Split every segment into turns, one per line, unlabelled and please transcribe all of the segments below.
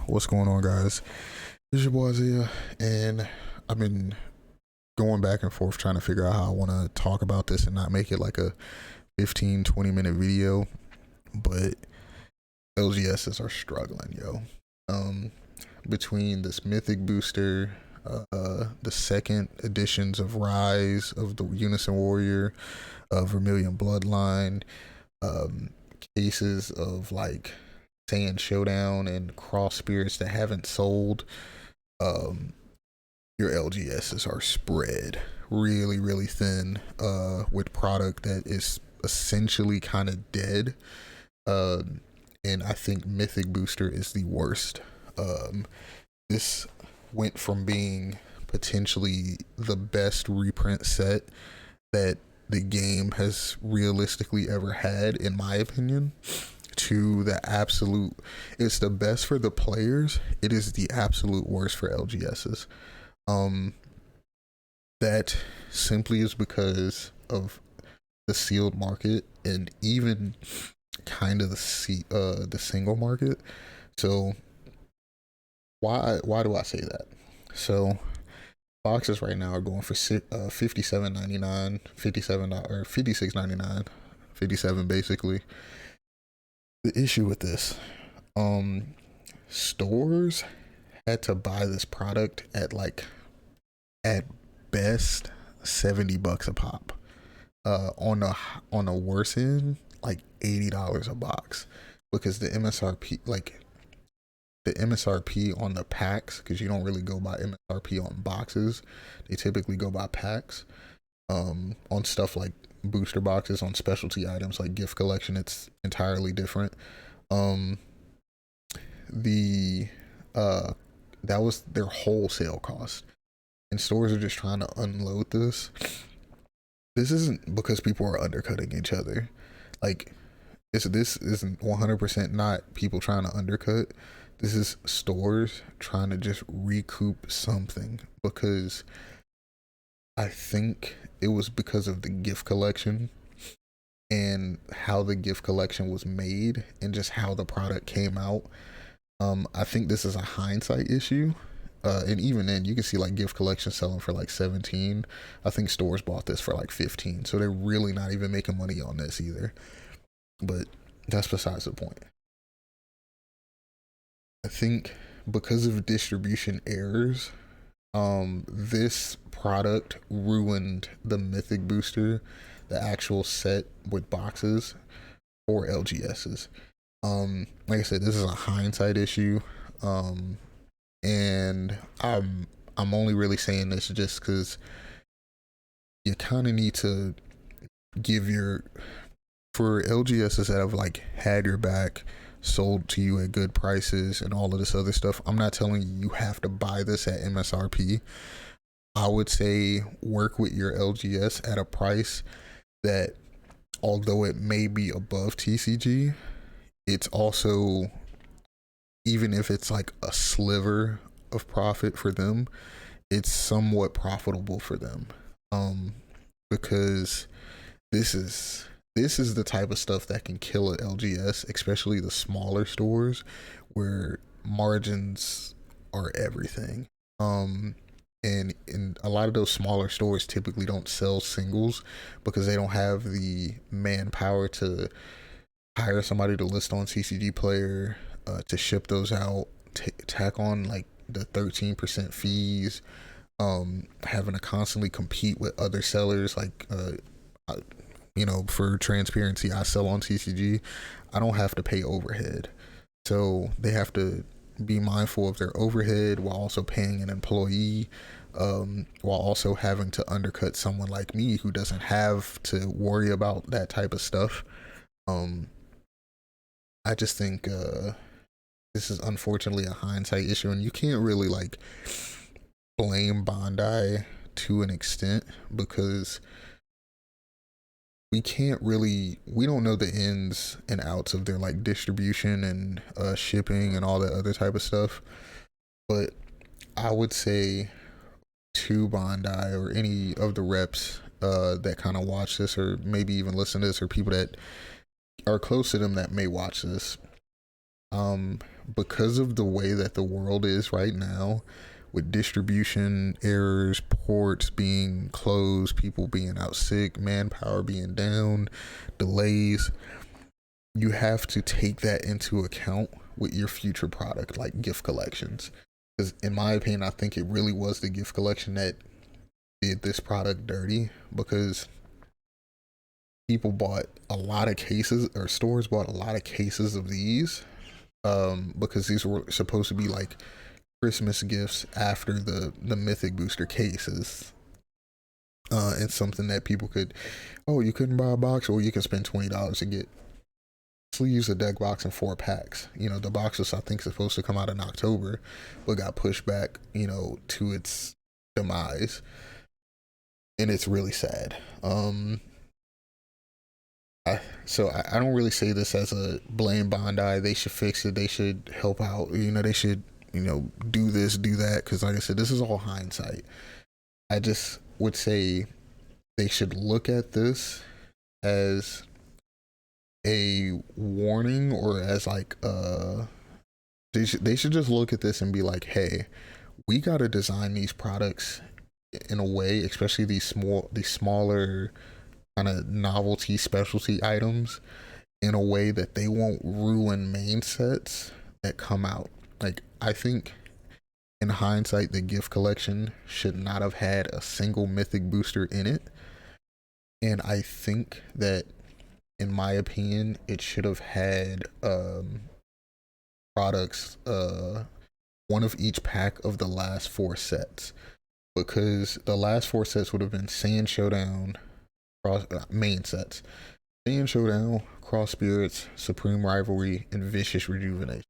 What's going on, guys? This is your boy Isaiah, and I've been going back and forth trying to figure out how I want to talk about this and not make it like a 15-20 minute video. But LGSs are struggling, yo. Between this Mythic booster, the second editions of Rise of the Unison Warrior, Vermilion Bloodline, cases of like Saiyan Showdown and Cross Spirits that haven't sold, your LGSs are spread really, really thin, with product that is essentially kind of dead. And I think Mythic Booster is the worst. This went from being potentially the best reprint set that the game has realistically ever had, in my opinion, to the absolute, it's the best for the players, it is the absolute worst for LGSs. That simply is because of the sealed market and even kind of the single market. So why do I say that? So boxes right now are going for $57.99, $57 or $56.99, 57 basically. The issue with this, stores had to buy this product at like, at best, $70 a pop. On the worst end, like $80 a box, because the MSRP on the packs, because you don't really go by MSRP on boxes, they typically go by packs. On stuff like booster boxes, on specialty items like gift collection, it's entirely different. That was their wholesale cost, and stores are just trying to unload this. This isn't because people are undercutting each other. Like, this isn't 100% not people trying to undercut. This is stores trying to just recoup something, because I think it was because of the gift collection and how the gift collection was made and just how the product came out. I think this is a hindsight issue. And even then, you can see like gift collection selling for like 17. I think stores bought this for like 15. So they're really not even making money on this either. But that's besides the point. I think because of distribution errors, this product ruined the Mythic booster, the actual set with boxes, for LGSs. Like I said, this is a hindsight issue. And I'm only really saying this just because you kind of need to give for LGSs that have like had your back, sold to you at good prices and all of this other stuff. I'm not telling you have to buy this at MSRP. I would say work with your LGS at a price that, although it may be above TCG, it's also, even if it's like a sliver of profit for them, it's somewhat profitable for them. Because this is the type of stuff that can kill an LGS, especially the smaller stores where margins are everything. And in a lot of those smaller stores typically don't sell singles because they don't have the manpower to hire somebody to list on CCG Player, to ship those out, tack on like the 13% fees, having to constantly compete with other sellers. Like, for transparency, I sell on CCG. I don't have to pay overhead. So they have to be mindful of their overhead while also paying an employee, while also having to undercut someone like me who doesn't have to worry about that type of stuff. I just think this is unfortunately a hindsight issue, and you can't really like blame Bandai to an extent, because we don't know the ins and outs of their like distribution and shipping and all that other type of stuff. But I would say to Bandai or any of the reps that kind of watch this, or maybe even listen to this, or people that are close to them that may watch this, because of the way that the world is right now, with distribution errors, ports being closed, people being out sick, manpower being down, delays, you have to take that into account with your future product, like gift collections. Because in my opinion, I think it really was the gift collection that did this product dirty, because people bought a lot of cases, or stores bought a lot of cases of these, because these were supposed to be like Christmas gifts after the Mythic Booster cases. And something that people could, oh, you couldn't buy a box, or you can spend $20 to get sleeves, a deck box, and 4 packs. You know, the box was, I think, supposed to come out in October, but got pushed back, you know, to its demise. And it's really sad. I don't really say this as a blame Bondi. They should fix it. They should help out. You know, they should, you know, do this, do that. Because like I said, this is all hindsight. I just would say they should look at this as a warning, or as like they should just look at this and be like, hey, we got to design these products in a way, especially these smaller kind of novelty specialty items, in a way that they won't ruin main sets that come out. Like, I think in hindsight, the gift collection should not have had a single mythic booster in it. And I think that, in my opinion, it should have had products, one of each pack of the last 4 sets, because the last 4 sets would have been Sand Showdown, main sets, Sand Showdown, Cross Spirits, Supreme Rivalry, and Vicious Rejuvenation.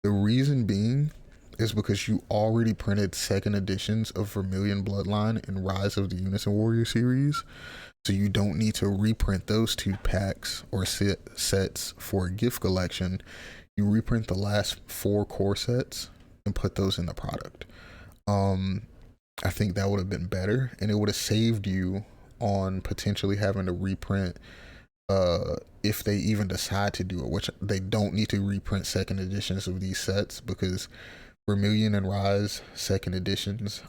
The reason being is because you already printed second editions of Vermilion Bloodline and Rise of the Unison Warrior series, so you don't need to reprint those 2 packs or sets for a gift collection. You reprint the last 4 core sets and put those in the product. I think that would have been better, and it would have saved you on potentially having to reprint, if they even decide to do it, which they don't need to reprint second editions of these sets, because Vermilion and Rise second editions,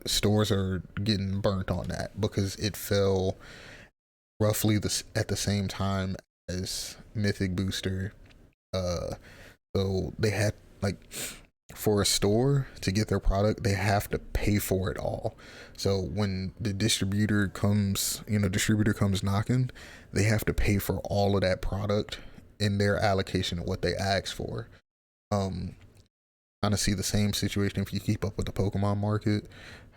stores are getting burnt on that, because it fell roughly at the same time as Mythic Booster. So they had, like, for a store to get their product, they have to pay for it all. So when the distributor comes knocking, they have to pay for all of that product in their allocation of what they asked for. Kind of see the same situation if you keep up with the Pokemon market,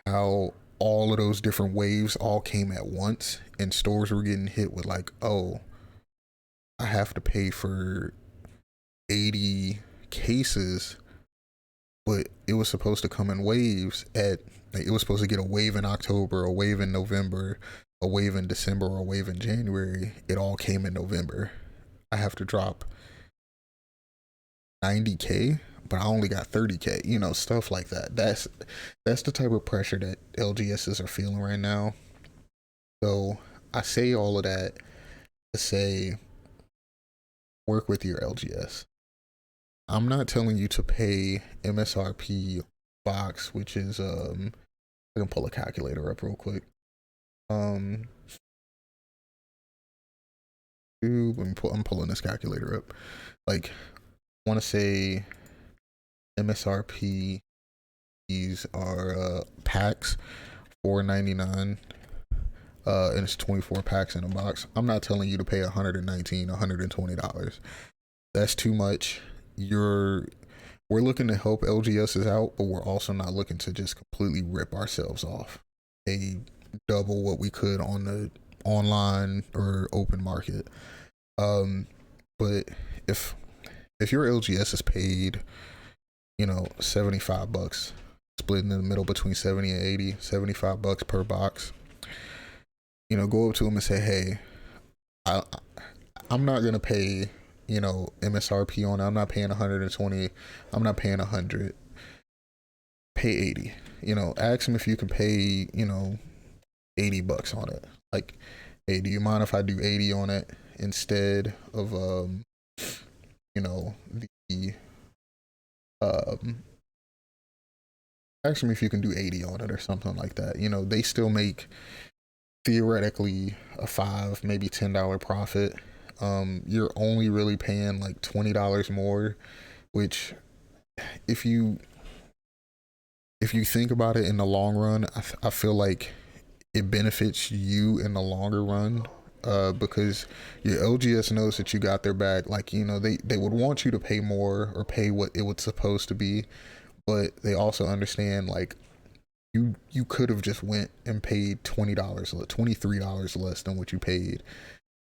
how all of those different waves all came at once, and stores were getting hit with like, oh, I have to pay for 80 cases, but it was supposed to come in waves. It was supposed to get a wave in October, a wave in November, a wave in December, or a wave in January. It all came in November. I have to drop 90K, but I only got 30K, you know, stuff like that. That's the type of pressure that LGSs are feeling right now. So I say all of that to say, work with your LGS. I'm not telling you to pay MSRP box, which is I can pull a calculator up real quick. I'm pulling this calculator up. Like, I want to say MSRP, these are packs, $4.99, and it's 24 packs in a box. I'm not telling you to pay $119, $120. That's too much. We're looking to help LGSs out, but we're also not looking to just completely rip ourselves off. Double what we could on the online or open market. But if your LGS is paid, you know, $75, split in the middle between 70 and 80, $75 per box, you know, go up to them and say, hey, I'm not gonna pay, you know, MSRP on it. I'm not paying 120. I'm not paying 100. Pay 80. You know, ask them if you can pay, you know, $80 on it. Like, hey, do you mind if I do 80 on it instead of, you know, the Um, ask them if you can do 80 on it or something like that. You know, they still make theoretically a maybe $10 profit. You're only really paying like $20 more, which if you think about it in the long run, I feel like it benefits you in the longer run, because your LGS knows that you got their back. Like, you know, they would want you to pay more or pay what it was supposed to be, but they also understand like you could have just went and paid $20, $23 less than what you paid,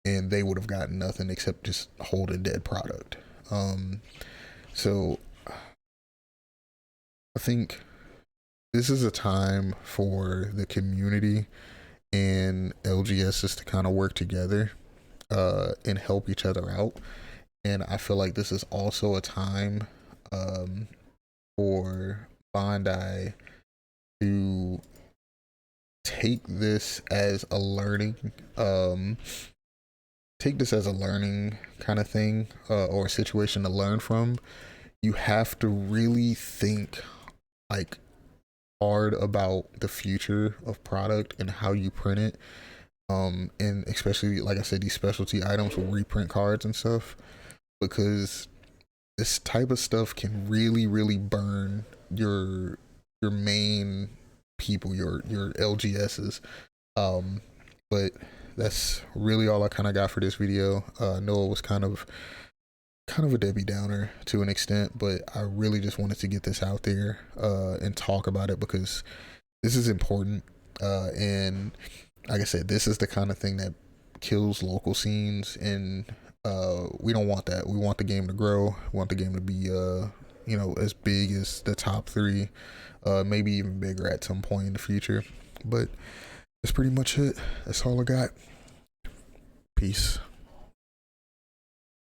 and they would have gotten nothing except just hold a dead product. So I think this is a time for the community and LGSs to kind of work together, and help each other out. And I feel like this is also a time, for Bondi to take this as a learning, kind of thing, or a situation to learn from. You have to really think like hard about the future of product and how you print it, and especially like I said, these specialty items with reprint cards and stuff, because this type of stuff can really burn your main people, your LGSs. But that's really all I kind of got for this video. I know it was kind of a Debbie Downer to an extent, but I really just wanted to get this out there, and talk about it because this is important. And like I said, this is the kind of thing that kills local scenes, and we don't want that. We want the game to grow. We want the game to be, as big as the top three, maybe even bigger at some point in the future. But that's pretty much it. That's all I got. Peace.